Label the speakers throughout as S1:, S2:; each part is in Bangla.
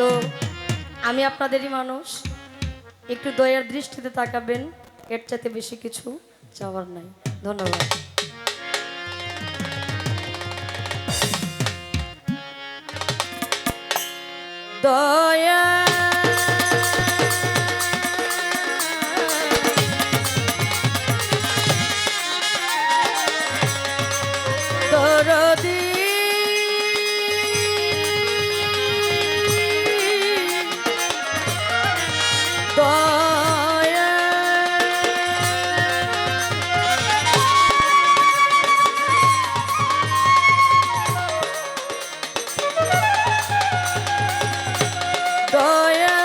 S1: তো আমি আপনাদেরই মানুষ, একটু দয়ার দৃষ্টিতে তাকাবেন, এর চাইতে বেশি কিছু চাওয়ার নাই। ধন্যবাদ। দয়া দরদি দয়া দয়া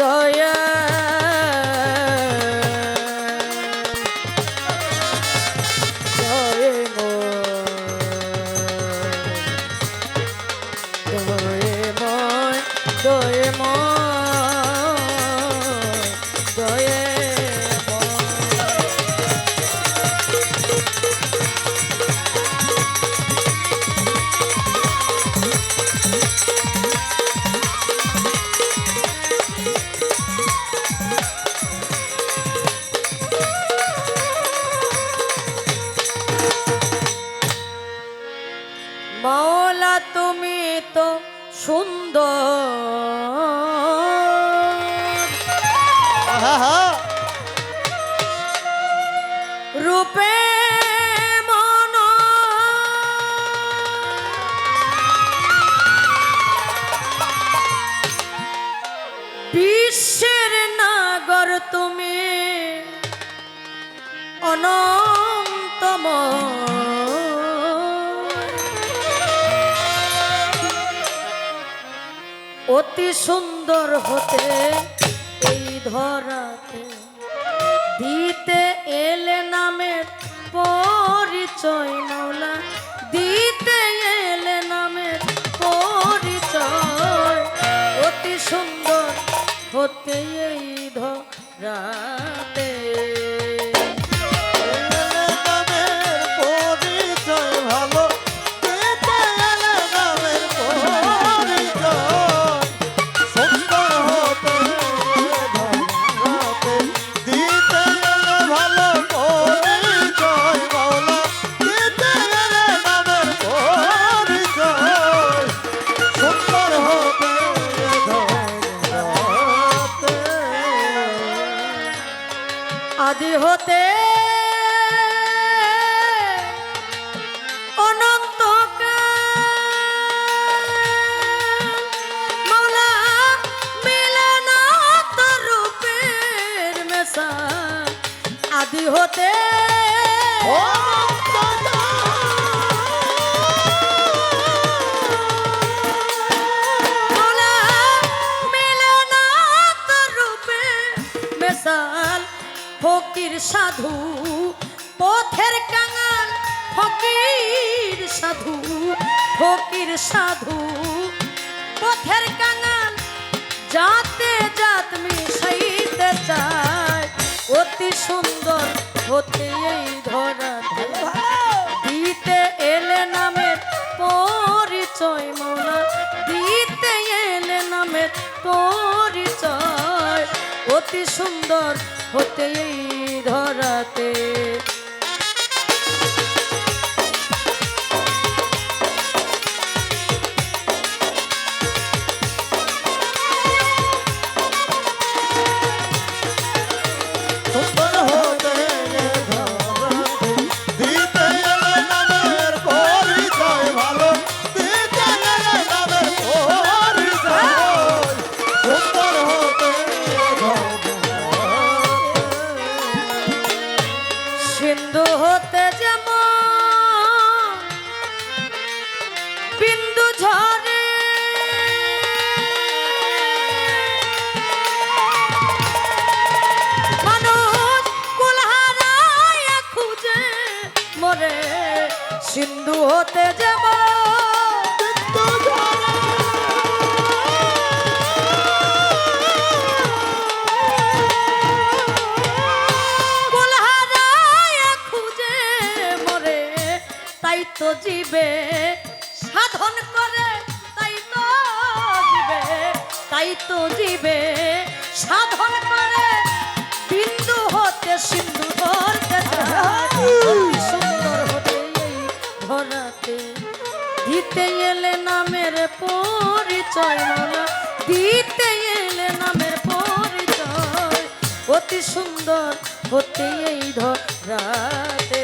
S1: দয়া মাওলা তুমি তো সুন্দর রূপে মন বিশ্বের নাগর তুমি অনন্তময় অতি সুন্দর হতে এই ধরাতে দিতে এলে নামের পরিচয় মাওলা দিতে এলে নামের পরিচয় অতি সুন্দর হতে এই ধরাতে আদি হতে অনন্ত মাওলা মিলে না তো রূপের মেশা আদি হতে মাওলা মিলে না তো রূপের মেশাল ফকির সাধু পথের কাঙাল ফকির সাধু ফকির সাধু পথের কাঙাল যাতে জাত মিশাইতে চায় অতি সুন্দর হতে এই ধরা দিতে এলে নামের পরিচয় মাওলা দিতে এলে নামের পরিচয় অতি সুন্দর হতে এই ধরাতে সিন্ধু হতে যেমন বিন্দু ঝরে মানুষ কুলহারায় খুঁজে মরে সিন্ধু হতে যেমন বিন্দু ঝরে তো জীবে সাধন করে, তাই তো জীবে, তাই তো জীবে সাধন করে, বিন্দু হতে সিন্ধু ধরতে চায়। অতি সুন্দর হতে এই ধরাতে, দিতে এলে নামের পরিচয় মোলা, দিতে এলে নামের পরিচয়। অতি সুন্দর হতে এই ধরাতে।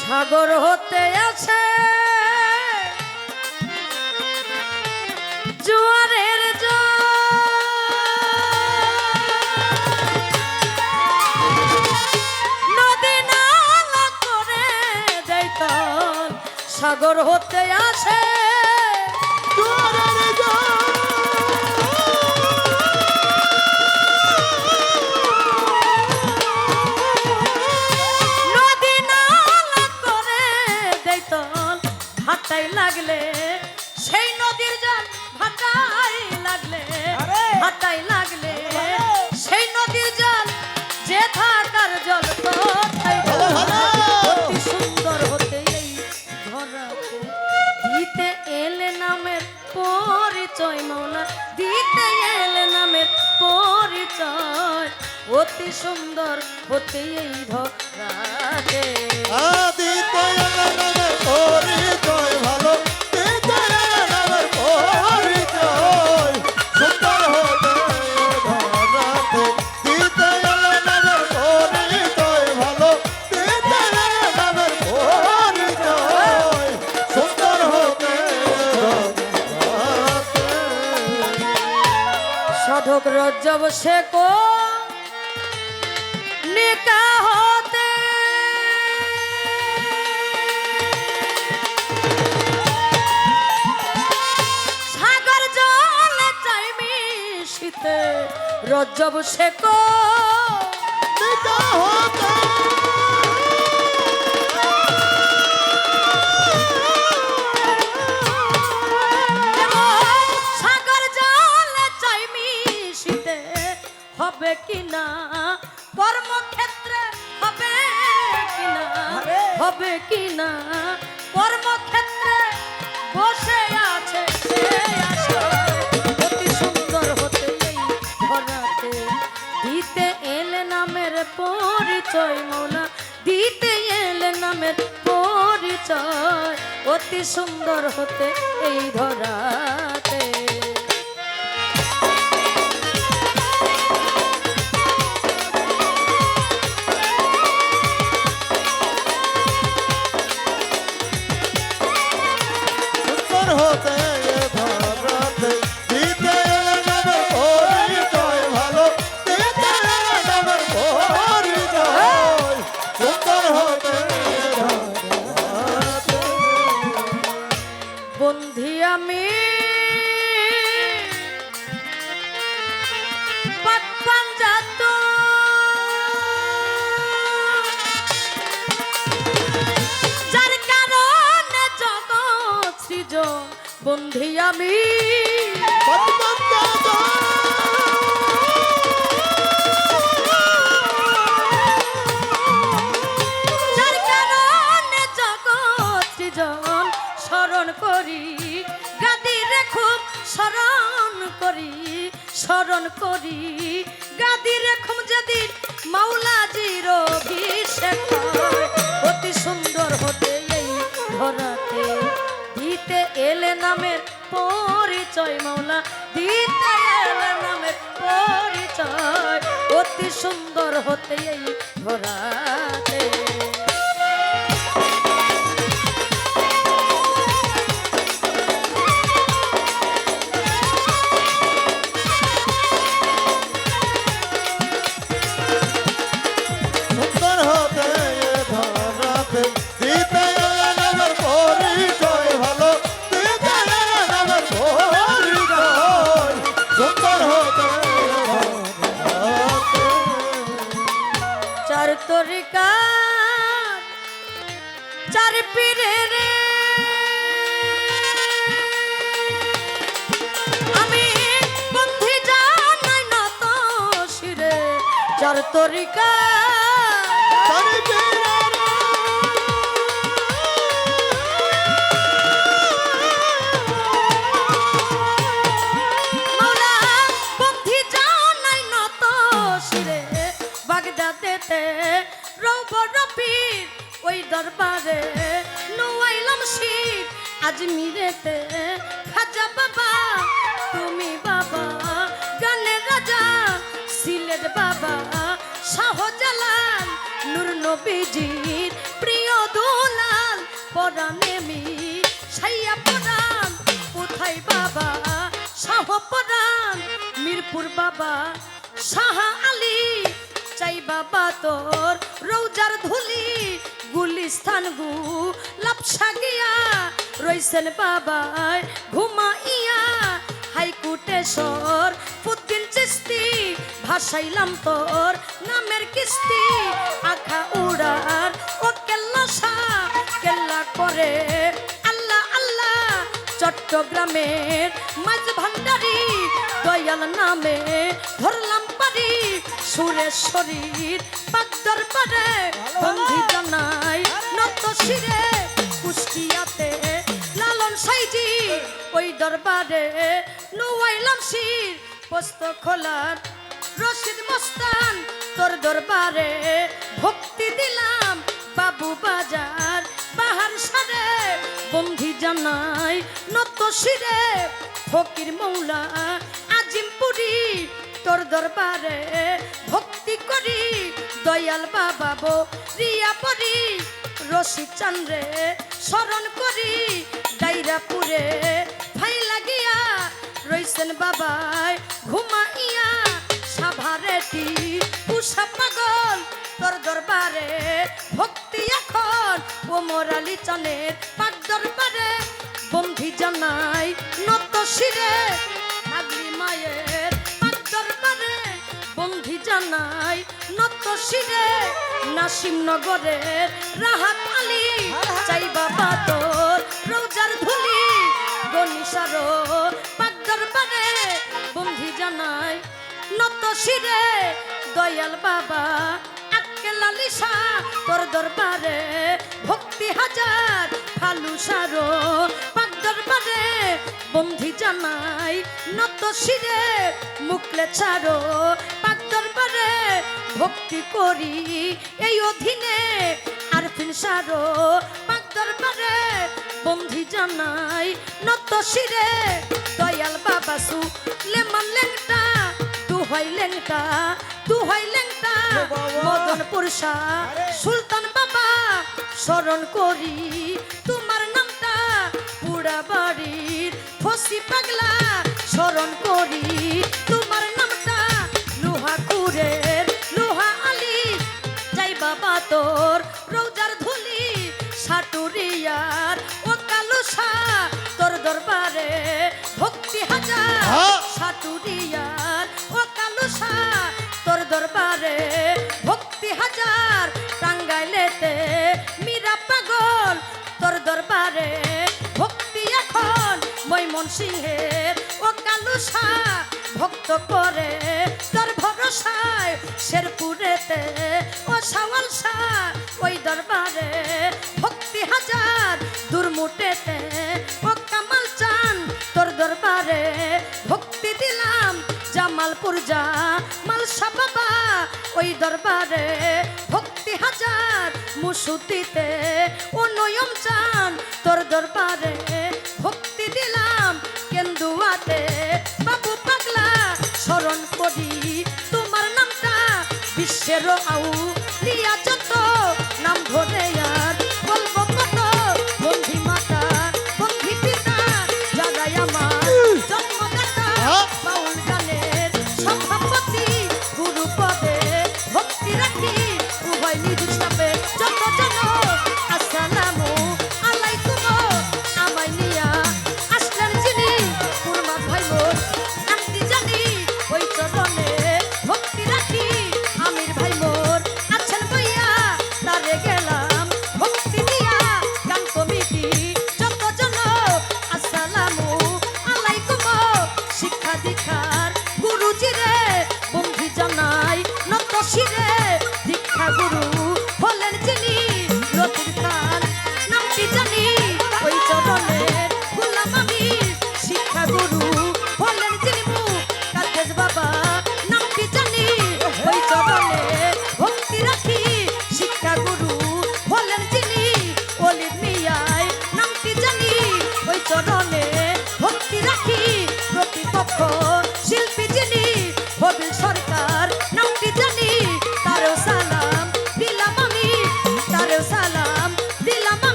S1: সাগর হতে আছে জোয়ারের নদী নালা করে দেয় তল। সাগর হতে আছে জোয়ারের ভাটাই লাগলে, সেই নদীর জল ভাটাই লাগলে, ভাটাই লাগলে সেই নদীর জল, যে থাকার জল তো অতি সুন্দর হতে এই ধরাতে, দিতে এলে নামের পরিচয় মৌলা, দিতে এলে নামের পরিচয়। অতি সুন্দর হতে এই ধরাতে,
S2: দিতে এলে নামের পরিচয় ভালো, দিতে এলে নামের পরিচয়। সুন্দর হতে ধরাতে, দিতে এলে নামের পরিচয় ভালো, দিতে এলে নামের পরিচয়। সুন্দর হতে ধরাতে।
S1: সাধক রজ্জব শেখো নিকা হতে, সাগর জলে চাই মিশিতে, রজ্জব শেখো
S2: নিকা হতে,
S1: সাগর জলে চাই মিশিতে, হবে কিনা কর্মক্ষেত্রে, হবে কিনা, হবে কিনা কর্মক্ষেত্রে, বসে আছে সে আশায়। অতি সুন্দর হতে এই ধরাতে, দিতে এলে নামের পরিচয় মৌলা, দিতে এলে নামের পরিচয়। অতি সুন্দর হতে এই ধরাতে।
S2: সুন্দর হতে ধরাতে, দিতে এলে নামের পরিচয় ভালো, দিতে এলে নামের পরিচয়। সুন্দর হতে ধরাতে।
S1: বন্ধি আমি পাঞ্জাত, যার কারণে জগৎ সৃজন। বন্ধি আমি যার কারণে জগৎ সৃজন, স্মরণ করি গাদিরে খুব স্মরণ করি, স্মরণ করি গাদিরে খুব যেদিন মাওলাজির অভিষেক হয়। অতি সুন্দর হতে এই ধরাতে, দিতে এলে নামের পরিচয় মাওলা, দিতে এলে নামের পরিচয়। অতি সুন্দর হতে এই ধরাতে।
S2: সুন্দর হতে ধরাতে, দিতে এলে নামের পরিচয়
S1: চার পীরে রে আমি বন্ধি জানাই না তো শিরে চার তরিকা
S2: চারি পীরে
S1: মাওলা বন্ধি জানাই না তো শিরে বাগদাদেতে রৌবর পীর ওই দরবারে নুয়াইলাম শির আজমিরেতে খাজা বাবা তুমি বাবা গানের রাজা সিলেট বাবা শাহজালাল নূর নবীজির প্রিয় দুলাল পরাণে মি ছাইয়া পরাণ কোথায় বাবা শাহ পরাণ মিরপুর বাবা শাহ আলী চাই বাবা তোর রৌজার ধুলি গুলিস্তান গু লাপসা গিয়া রইছেন বাবায় ঘুমাইয়া হাইকুটেশ্বর পুদ্দিন চিস্তি ভাসাইলাম তোর নামের কিস্তি আখা উড়ার ও কেল্লা শাহ কেল্লা করে আল্লাহ আল্লাহ চট্টগ্রামের মাঝ ভান্ডারি দয়াল নামে ধরলাম পারি সুরেশ্বরীর পাক দরবারে বন্ধি জানাই নত শিরে কুষ্টিয়াতে লালন সাইজি ওই দরবারে নুয়াইলাম শির পোস্ত খোলার রশিদ মস্তান তোর দরবারে ভক্তি দিলাম বাবু বাজার বাহার সারে বন্ধি জানাই নত শিরে ফকির মৌলা আজিমপুরি তোর দরবারে ভক্তি করি দয়াল বাবা বো রিয়া পরি রশিদ চান্দ্রে স্মরণ করি দাইরাপুরে ফাই লাগিয়া রইছেন বাবায় ঘুমাইয়া সাভারেটি পুষা পাগল তোর দরবারে ভক্তি এখন ওমর আলী চানের পাক দরবারে বন্ধি জানাই নত শিরে আগলি মায়ের পাক দরবারে বন্ধি জানাই নত শিরে নাসিম নগরের রাহাত আলী চাই বাবা তোর রোজার ধুলি গনিসারো পাক দরবারে বন্ধি জানাই নত শিরে দয়াল বাবা আক্কেল আলী শাহ তোর দরবারে ভক্তি হাজার ফালু সারো পাক দরবারে বন্ধি জানাই নত শিরে মুকলে ছাড়ো পাক দরবারে ভক্তি করি এই অধীনে আর ফিন সারো পাক দরবারে বন্ধি জানাই নত শিরে দয়াল বাবা সু লেমন লেংটা দুহাই লেংটা মদনপুর শাহ সুলতান বাবা স্মরণ করি তোমার নামটা পুরা বাড়ির ফসি পাগলা স্মরণ করি তোমার নামটা লোহা কুরের লোহা আলী যাই বাবা তোর রৌজার ধুলি সাটুরিয়ার ও কালু শাহ তোর দরবারে ভক্তি হাজার সাটুরিয়ার ও কালু শাহ তোর দরবারে ভক্তি হাজার টাঙ্গাইলেতে মীরা পাগল তোর দরবারে ভক্তি এখন ময়মনসিংহের ও কালু শাহ ভক্ত করে তোর ভরসায় শেরপুরেতে ও সাওয়াল শাহ ওই দরবারে ভক্তি হাজার দুর্মুটেতে ও কামাল চান তোর দরবারে ভক্তি দিলাম জামালপুর যা মালসা বাবা ওই দরবারে ভক্তি হাজার মুসুতিতে ও নয়ম চান তোর দরবারে ভক্তি দিলাম কেন্দুয়াতে বাবু পাগলা স্মরণ করি তোমার নামটা বিশ্বের আউ